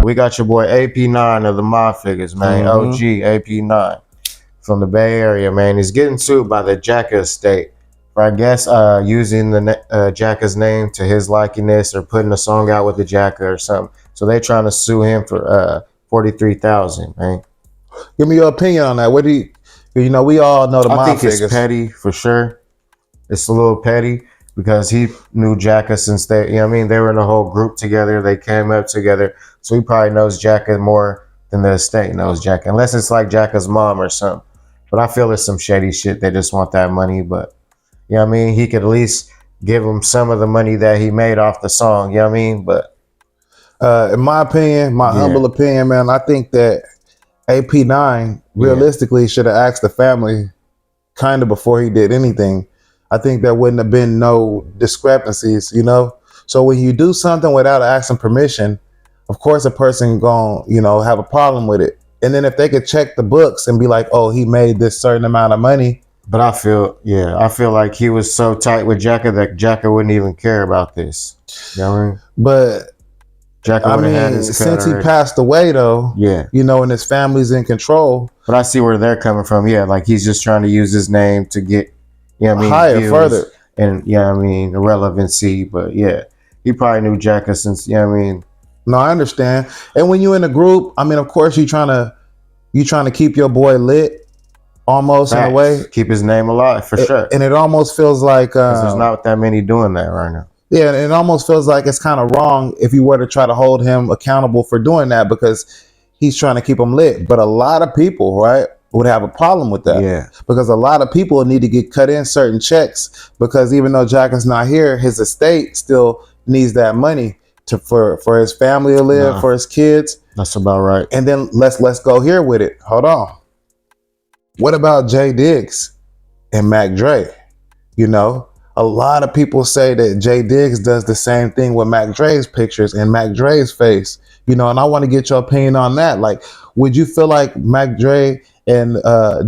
We got your boy AP-9 of the Mob Figaz, man. OG AP-9 from the Bay Area, man. He's getting sued by the Jacka estate for, I guess, using the Jacka's name to his likeness or putting a song out with the Jacka or something. So they're trying to sue him for $43,000, man. Give me your opinion on that. What do you? You know, we all know the Mob Figaz. I think it's petty for sure. It's a little petty because he knew Jacka since they, you know what I mean? They were in a whole group together. They came up together. So he probably knows Jacka more than the estate knows Jacka, unless it's like Jacka's mom or something. But I feel it's some shady shit. They just want that money. But, you know what I mean? He could at least give him some of the money that he made off the song. You know what I mean? But in my opinion, my humble opinion, man, I think that AP-9 realistically should have asked the family kind of before he did anything. I think there wouldn't have been no discrepancies, you know? So when you do something without asking permission, of course a person gonna, you know, have a problem with it. And then if they could check the books and be like, oh, he made this certain amount of money. But I feel like he was so tight with Jacka that Jacka wouldn't even care about this. You know what I mean? But Jacka I mean, since he passed away though, you know, and his family's in control. But I see where they're coming from. Yeah, like he's just trying to use his name to get, you know what I mean, higher, further. And, you know what I mean, the relevancy. But yeah, he probably knew Jacka since, you know what I mean. No, I understand. And when you're in a group, I mean, of course, you trying to keep your boy lit, almost in a way. Keep his name alive for sure. And it almost feels like there's not that many doing that right now. Yeah, and it almost feels like it's kind of wrong if you were to try to hold him accountable for doing that because he's trying to keep him lit. But a lot of people, right, would have a problem with that. Yeah. Because a lot of people need to get cut in certain checks because even though Jacka's not here, his estate still needs that money for his family to live, for his kids. That's about right. And then let's go here with it. Hold on. What about Jay Diggs and Mac Dre? You know, a lot of people say that Jay Diggs does the same thing with Mac Dre's pictures and Mac Dre's face. You know, and I want to get your opinion on that. Like, would you feel like Mac Dre and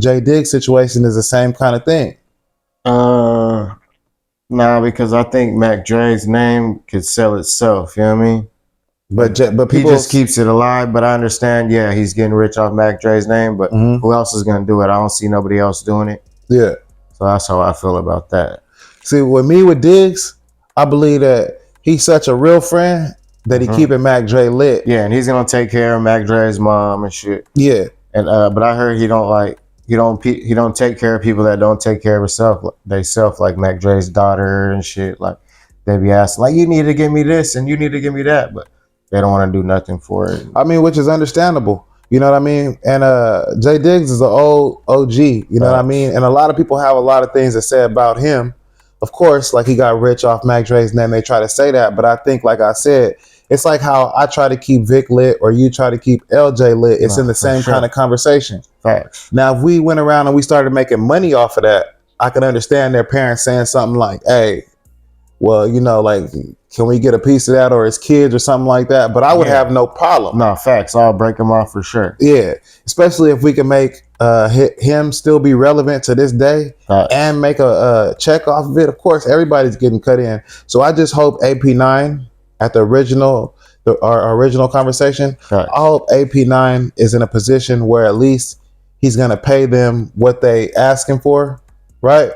Jay Diggs situation is the same kind of thing? No, because I think Mac Dre's name could sell itself. You know what I mean? But people, he just keeps it alive. But I understand. Yeah, he's getting rich off Mac Dre's name. But who else is going to do it? I don't see nobody else doing it. Yeah. So that's how I feel about that. See, with Diggs, I believe that he's such a real friend that he keeping Mac Dre lit. Yeah, and he's gonna take care of Mac Dre's mom and shit. Yeah. And but I heard he don't take care of people that don't take care of themselves, like Mac Dre's daughter and shit. Like they be asking, like, you need to give me this and you need to give me that, but they don't want to do nothing for it. I mean, which is understandable. You know what I mean? And Jay Diggs is an old OG. You know what I mean? And a lot of people have a lot of things to say about him. Of course, like he got rich off Mac Dre's name. They try to say that, but I think, like I said, it's like how I try to keep Vic lit or you try to keep LJ lit. It's in the same kind of conversation. Facts. Now, if we went around and we started making money off of that, I could understand their parents saying something like, hey, well, you know, like, can we get a piece of that, or his kids or something like that? But I would have no problem. No, facts. I'll break them off for sure. Yeah, especially if we can make him still be relevant to this day and make a check off of it. Of course, everybody's getting cut in. So I just hope AP-9 at our original conversation, I hope AP-9 is in a position where at least he's going to pay them what they asking for, right?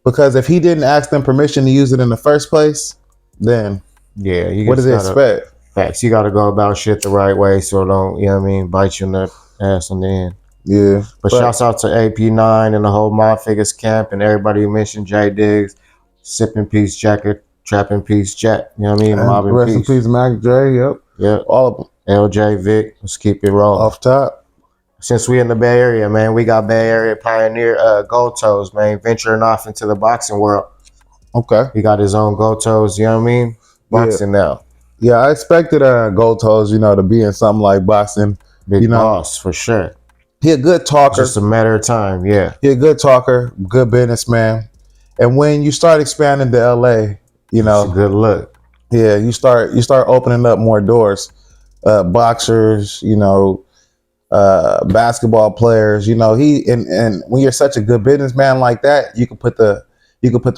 Because if he didn't ask them permission to use it in the first place, then what does he expect? Facts. You got to go about shit the right way so don't, you know what I mean, bite you in the ass in the end. Yeah. But shouts out to AP-9 and the whole Mob Figaz camp and everybody who mentioned Jay Diggs, Sip in Peace, Jacka, Trap in Peace, Jack. You know what I mean? Mob in Rest in peace, Mac Dre. Yep. Yep. All of them. LJ, Vic. Let's keep it rolling. Off top. Since we in the Bay Area, man, we got Bay Area pioneer Goldtoes, man, venturing off into the boxing world. Okay. He got his own Goldtoes, you know what I mean? Boxing now. Yeah, I expected Goldtoes, you know, to be in something like boxing. Big boss, for sure. He a good talker. Just a matter of time, yeah. He a good talker, good businessman. And when you start expanding to LA, you know, it's a good look. Yeah, you start opening up more doors. Boxers, you know, basketball players, you know, and when you're such a good businessman like that, you can put the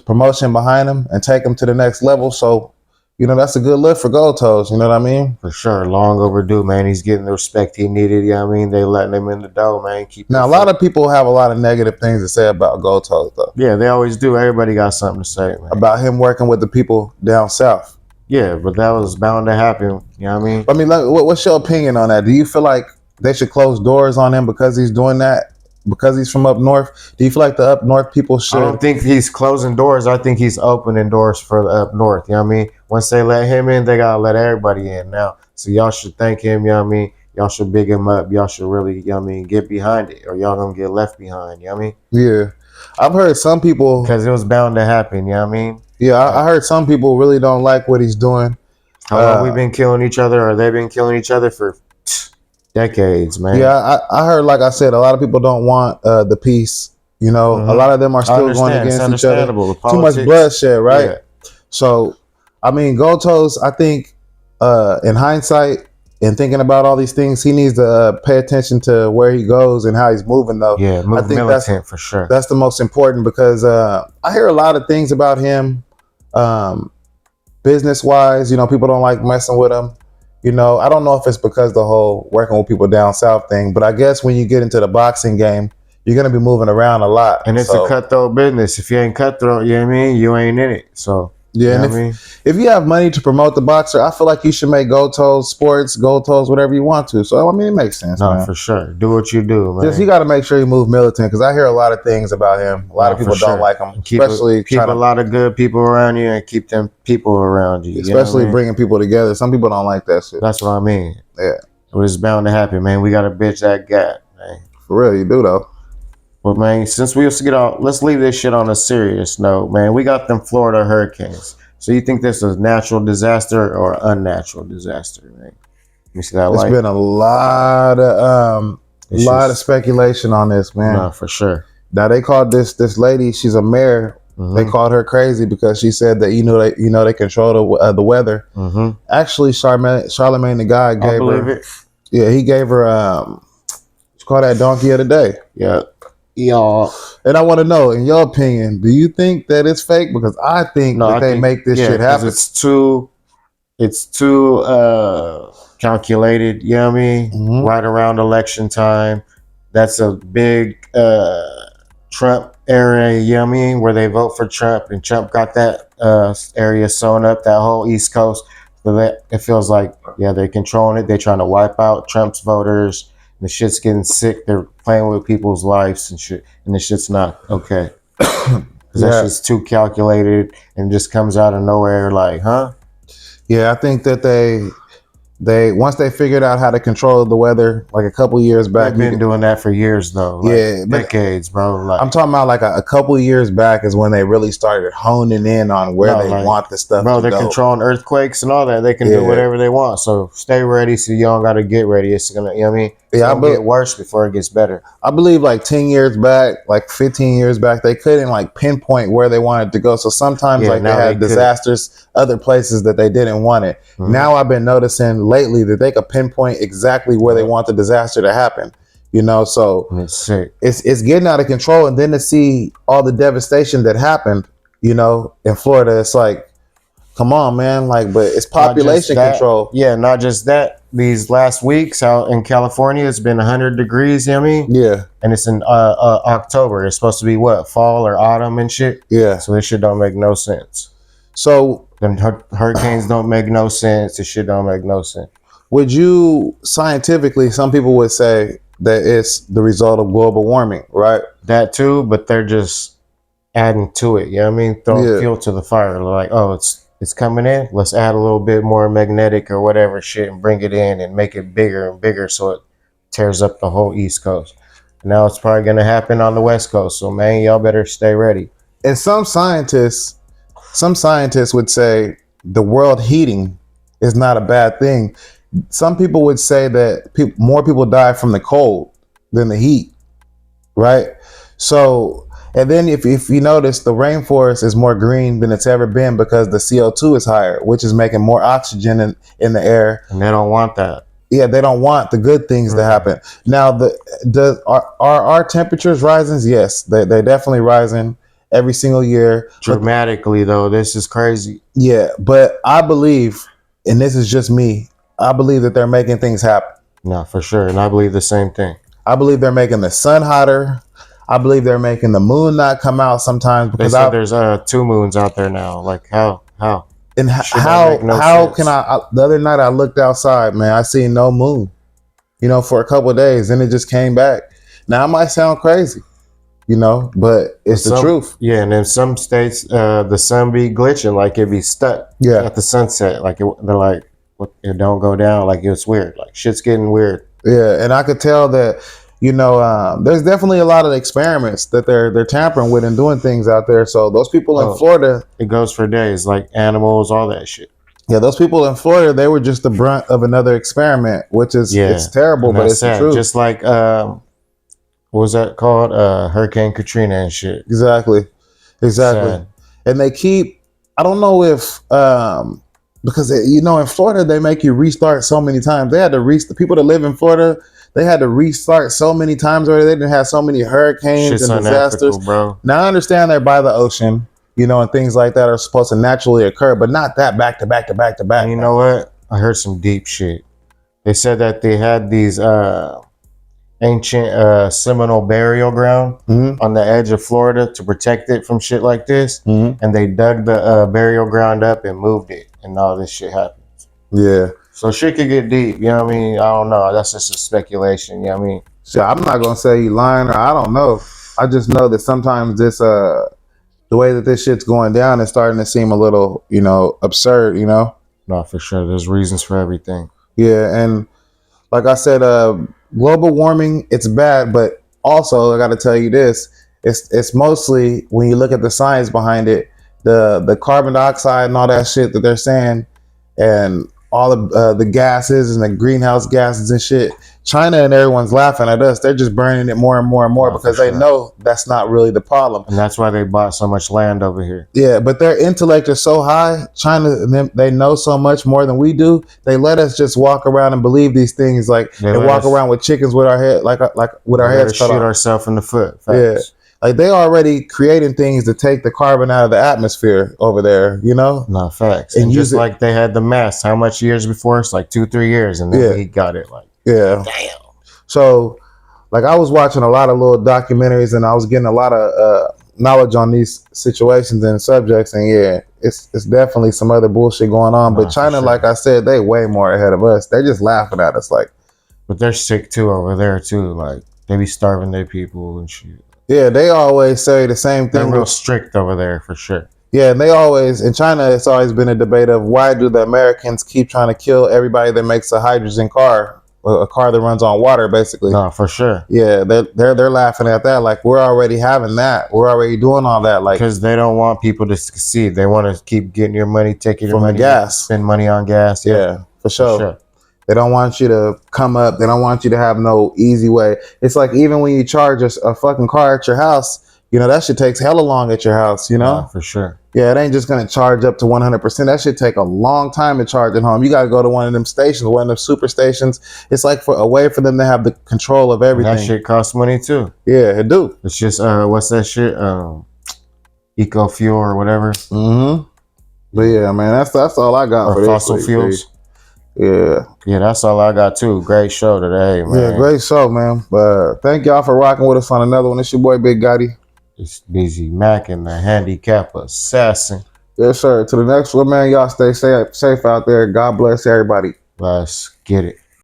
promotion behind him and take him to the next level. So That's a good lift for Goldtoes. You know what I mean? For sure. Long overdue, man. He's getting the respect he needed. You know what I mean? They letting him in the dough, man. Keep Now, it a lot foot. of people have a lot of negative things to say about Goldtoes, though, Yeah, they always do. Everybody got something to say, man. about him working with the people down south. Yeah, but that was bound to happen. You know what I mean? I mean, what's your opinion on that? Do you feel like they should close doors on him because he's doing that? Because he's from up north? Do you feel like the up north people I don't should? think he's closing doors. I think he's opening doors for the up north. You know what I mean? Once they let him in, they gotta let everybody in now. So y'all should thank him. You know what I mean? Y'all should big him up. Y'all should really, you know what I mean, get behind it, or y'all gonna get left behind. You know what I mean? Yeah, I've heard some people. Because it was bound to happen. You know what I mean? Yeah, I heard some people really don't like what he's doing. How long we been killing each other, or they've been killing each other for decades, man. Yeah, I heard, like I said, a lot of people don't want the peace. A lot of them are still going against each other. Too much bloodshed, right? Yeah. So, I mean, Goldtoes, I think, in hindsight, and thinking about all these things, he needs to pay attention to where he goes and how he's moving, though. Yeah, move I think militant for sure. That's the most important, because I hear a lot of things about him, business wise. People don't like messing with him. I don't know if it's because the whole working with people down south thing, but I guess when you get into the boxing game, you're gonna be moving around a lot, and it's a cutthroat business. If you ain't cutthroat, you know what I mean, you ain't in it. So yeah, you know and if you have money to promote the boxer, I feel like you should make Goldtoes sports, Goldtoes, whatever you want to. So I mean, it makes sense. No, man. for sure. Do what you do, man. Just you got to make sure you move militant, because I hear a lot of things about him. A lot of people don't like him, especially keep a lot of good people around you and keep them people around you. Especially bringing people together. Some people don't like that shit. That's what I mean. Yeah, it was bound to happen, man. We got to bitch that gap, man. For real, you do though. But man, since we used to get off, let's leave this shit on a serious note, man. We got them Florida hurricanes. So you think this is a natural disaster or unnatural disaster, man? You see that? There's been a lot of speculation on this, man. No, for sure. Now they called this lady. She's a mayor. Mm-hmm. They called her crazy because she said that they control the weather. Mm-hmm. Actually, Charlemagne the guy gave her. It. Yeah, he gave her. She called that donkey of the day. Yeah. Y'all, and I want to know, in your opinion, do you think that it's fake? Because I think they make this shit happen. It's too calculated. You know what I mean? Mm-hmm. Right around election time, that's a big Trump area. You know what I mean? Where they vote for Trump, and Trump got that area sewn up, that whole East Coast. So that it feels like they're controlling it. They're trying to wipe out Trump's voters. The shit's getting sick. They're playing with people's lives and shit, and the shit's not okay. Because that shit's too calculated and just comes out of nowhere. Like, huh? Yeah, I think that they once they figured out how to control the weather, like a couple years back. They've been doing that for years, though. Like decades, bro. Like, I'm talking about like a couple years back is when they really started honing in on where they want the stuff. Bro, they're controlling earthquakes and all that. They can do whatever they want. So stay ready, so you don't got to get ready. It's gonna, you know what I mean? It's gonna get worse before it gets better. I believe like 10 years back, like 15 years back, they couldn't like pinpoint where they wanted to go. So sometimes they had disasters, other places that they didn't want it. Mm-hmm. Now I've been noticing lately that they could pinpoint exactly where they want the disaster to happen. So it's getting out of control. And then to see all the devastation that happened, in Florida, it's like, come on, man. Like, but it's population control. Yeah, not just that. These last weeks out in California, it's been 100 degrees, you know what I mean? Yeah. And it's in October. It's supposed to be what? Fall or autumn and shit? Yeah. So this shit don't make no sense. So them hurricanes don't make no sense. This shit don't make no sense. Would you, scientifically, some people would say that it's the result of global warming, right? That too, but they're just adding to it, you know what I mean? Throwing fuel to the fire. Like, oh, it's coming in. Let's add a little bit more magnetic or whatever shit and bring it in and make it bigger and bigger so it tears up the whole East Coast. Now it's probably going to happen on the West Coast. So, man, y'all better stay ready. And some scientists would say the world heating is not a bad thing. Some people would say that more people die from the cold than the heat, right? So, and then if you notice, the rainforest is more green than it's ever been because the CO2 is higher, which is making more oxygen in the air. And they don't want that. Yeah, they don't want the good things to happen. Now, are our temperatures rising? Yes, they're definitely rising. every single year. Dramatically, though, this is crazy. Yeah, but I believe, and this is just me, I believe that they're making things happen. No, for sure. And I believe the same thing. I believe they're making the sun hotter. I believe they're making the moon not come out sometimes They because said there's 2 moons out there now. Like, how? and Shit don't make no how sense. can I? The other night I looked outside, man. I seen no moon, for a couple of days, and it just came back. Now it might sound crazy, but it's the truth. Yeah, and in some states, the sun be glitching, like it be stuck at the sunset. Like they're like, it don't go down. Like it's weird. Like shit's getting weird. Yeah, and I could tell that, there's definitely a lot of experiments that they're tampering with and doing things out there. So those people in Florida, it goes for days, like animals, all that shit. Yeah, those people in Florida, they were just the brunt of another experiment, which is it's terrible, but it's sad. the truth. Just like what was that called? Hurricane Katrina and shit. Exactly. Sad. And they keep. I don't know if because in Florida they make you restart so many times. They had to restart. People that live in Florida, they had to restart so many times already. They didn't have so many hurricanes and disasters, bro. Now I understand they're by the ocean, and things like that are supposed to naturally occur, but not that back to back to back to back. And you know what? I heard some deep shit. They said that they had these ancient Seminole burial ground on the edge of Florida to protect it from shit like this, and they dug the burial ground up and moved it, and all this shit happens. Yeah. So shit could get deep. You know what I mean? I don't know. That's just a speculation. You know what I mean? So I'm not gonna say you lying or I don't know. I just know that sometimes this the way that this shit's going down is starting to seem a little, absurd. No, for sure. There's reasons for everything. Yeah, and like I said, global warming, it's bad, but also I got to tell you this: it's mostly when you look at the science behind it, the carbon dioxide and all that shit that they're saying, and all of the gases and the greenhouse gases and shit. China and everyone's laughing at us. They're just burning it more and more and more because they know that's not really the problem. And that's why they bought so much land over here. Yeah, but their intellect is so high. China, they know so much more than we do. They let us just walk around and believe these things, and walk around with chickens with our head, like with our heads cut off. Shoot ourselves in the foot. Facts. Yeah, like they already creating things to take the carbon out of the atmosphere over there. No, facts. And just like they had the mask, how much years before? It's like 2-3 years, and then we got it. Like, damn. So, like I was watching a lot of little documentaries, and I was getting a lot of knowledge on these situations and subjects, and it's definitely some other bullshit going on. But China, like I said, they way more ahead of us. They're just laughing at us, like. But they're sick too over there too. Like they be starving their people and shit. Yeah, they always say the same thing. They're real strict over there for sure. Yeah, and they always in China. It's always been a debate of why do the Americans keep trying to kill everybody that makes a hydrogen car, a car that runs on water, basically. No, for sure. Yeah, they're laughing at that. Like we're already having that. We're already doing all that. Like because they don't want people to succeed. They want to keep getting your money, taking your money, gas, spend money on gas. Yeah, for sure. They don't want you to come up. They don't want you to have no easy way. It's like even when you charge a fucking car at your house, that shit takes hella long at your house, for sure. Yeah, it ain't just going to charge up to 100%. That shit take a long time to charge at home. You got to go to one of them stations, one of them super stations. It's like a way for them to have the control of everything. And that shit costs money too. Yeah, it do. It's just, what's that shit? Eco fuel or whatever. But yeah, man, that's all I got for fossil this fuels. Yeah, that's all I got too. Great show today, man. Yeah, great show, man. But thank y'all for rocking with us on another one. It's your boy Big Gotti. It's Busy Mac and the handicap assassin. Yes, sir. To the next one, man. Y'all stay safe out there. God bless everybody. Let's get it.